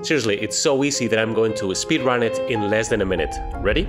Seriously, it's so easy that I'm going to speedrun it in less than a minute. Ready?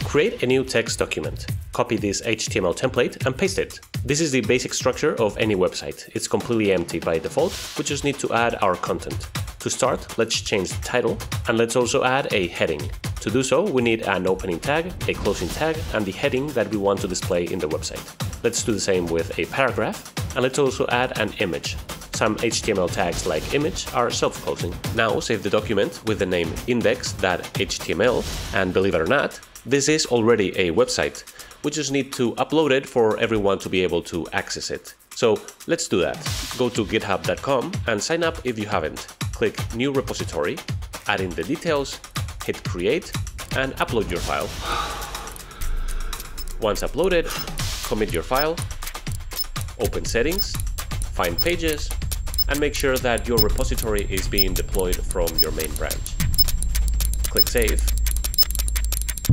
Create a new text document. Copy this HTML template and paste it. This is the basic structure of any website. It's completely empty by default. We just need to add our content. To start, let's change the title, and let's also add a heading. To do so, we need an opening tag, a closing tag, and the heading that we want to display in the website. Let's do the same with a paragraph, and let's also add an image. Some HTML tags like image are self-closing. Now save the document with the name index.html, and believe it or not, this is already a website. We just need to upload it for everyone to be able to access it. So let's do that. Go to github.com and sign up if you haven't. Click New Repository, add in the details, hit Create, and upload your file. Once uploaded, commit your file, open Settings, find Pages, and make sure that your repository is being deployed from your main branch. Click Save.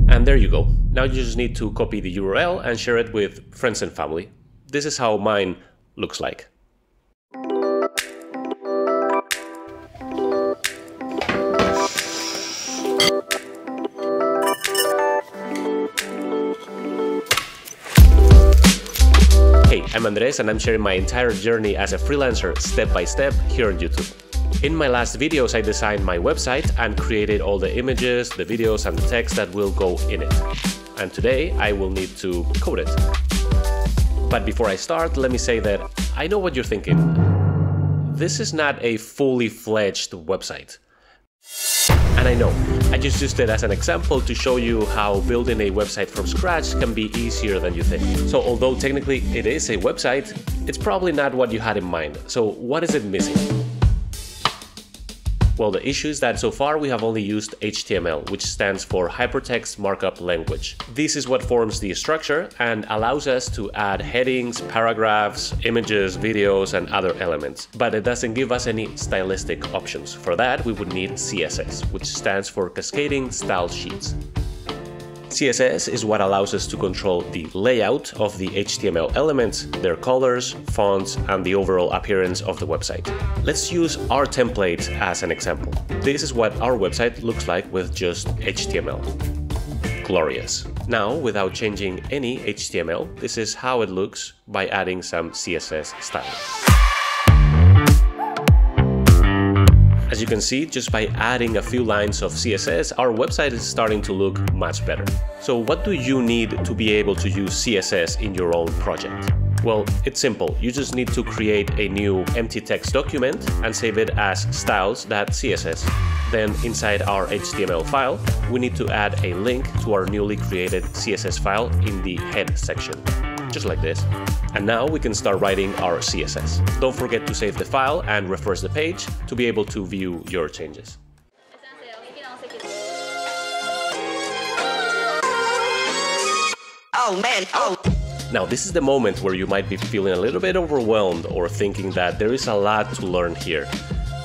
And there you go. Now you just need to copy the URL and share it with friends and family. This is how mine looks like. Hey, I'm Andres and I'm sharing my entire journey as a freelancer step by step here on YouTube. In my last videos, I designed my website and created all the images, the videos, and the text that will go in it. And today, I will need to code it. But before I start, let me say that I know what you're thinking. This is not a fully fledged website. And I know, I just used it as an example to show you how building a website from scratch can be easier than you think. So although technically it is a website, it's probably not what you had in mind. So what is it missing? Well, the issue is that so far we have only used HTML, which stands for Hypertext Markup Language. This is what forms the structure and allows us to add headings, paragraphs, images, videos, and other elements. But it doesn't give us any stylistic options. For that, we would need CSS, which stands for Cascading Style Sheets. CSS is what allows us to control the layout of the HTML elements, their colors, fonts, and the overall appearance of the website. Let's use our template as an example. This is what our website looks like with just HTML. Glorious. Now, without changing any HTML, this is how it looks by adding some CSS styling. As you can see, just by adding a few lines of CSS, our website is starting to look much better. So what do you need to be able to use CSS in your own project? Well, it's simple. You just need to create a new empty text document and save it as styles.css. Then inside our HTML file, we need to add a link to our newly created CSS file in the head section. Just like this. And now we can start writing our CSS. Don't forget to save the file and refresh the page to be able to view your changes. Oh man, oh! Now this is the moment where you might be feeling a little bit overwhelmed or thinking that there is a lot to learn here.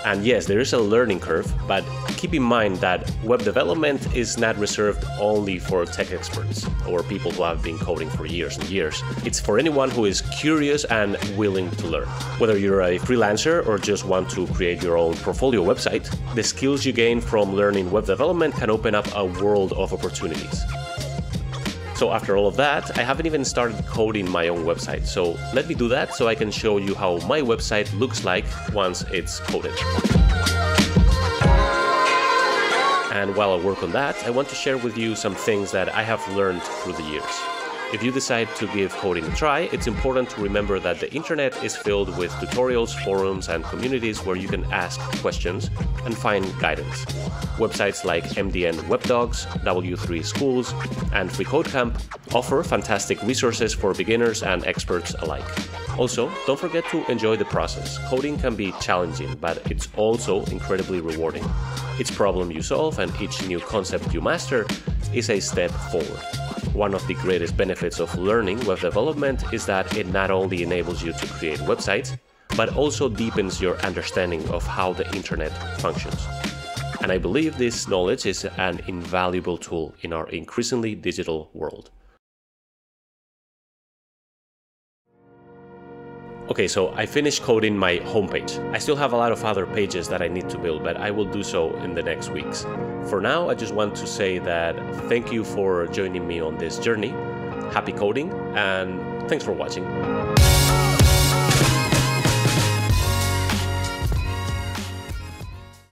And yes, there is a learning curve, but keep in mind that web development is not reserved only for tech experts or people who have been coding for years and years. It's for anyone who is curious and willing to learn. Whether you're a freelancer or just want to create your own portfolio website, the skills you gain from learning web development can open up a world of opportunities. So after all of that, I haven't even started coding my own website, so let me do that so I can show you how my website looks like once it's coded. And while I work on that, I want to share with you some things that I have learned through the years. If you decide to give coding a try, it's important to remember that the internet is filled with tutorials, forums, and communities where you can ask questions and find guidance. Websites like MDN WebDogs, W3 Schools, and FreeCodeCamp offer fantastic resources for beginners and experts alike. Also, don't forget to enjoy the process. Coding can be challenging, but it's also incredibly rewarding. Each problem you solve and each new concept you master is a step forward. One of the greatest benefits of learning web development is that it not only enables you to create websites, but also deepens your understanding of how the internet functions. And I believe this knowledge is an invaluable tool in our increasingly digital world. Okay, so I finished coding my homepage. I still have a lot of other pages that I need to build, but I will do so in the next weeks. For now, I just want to say that thank you for joining me on this journey. Happy coding, and thanks for watching.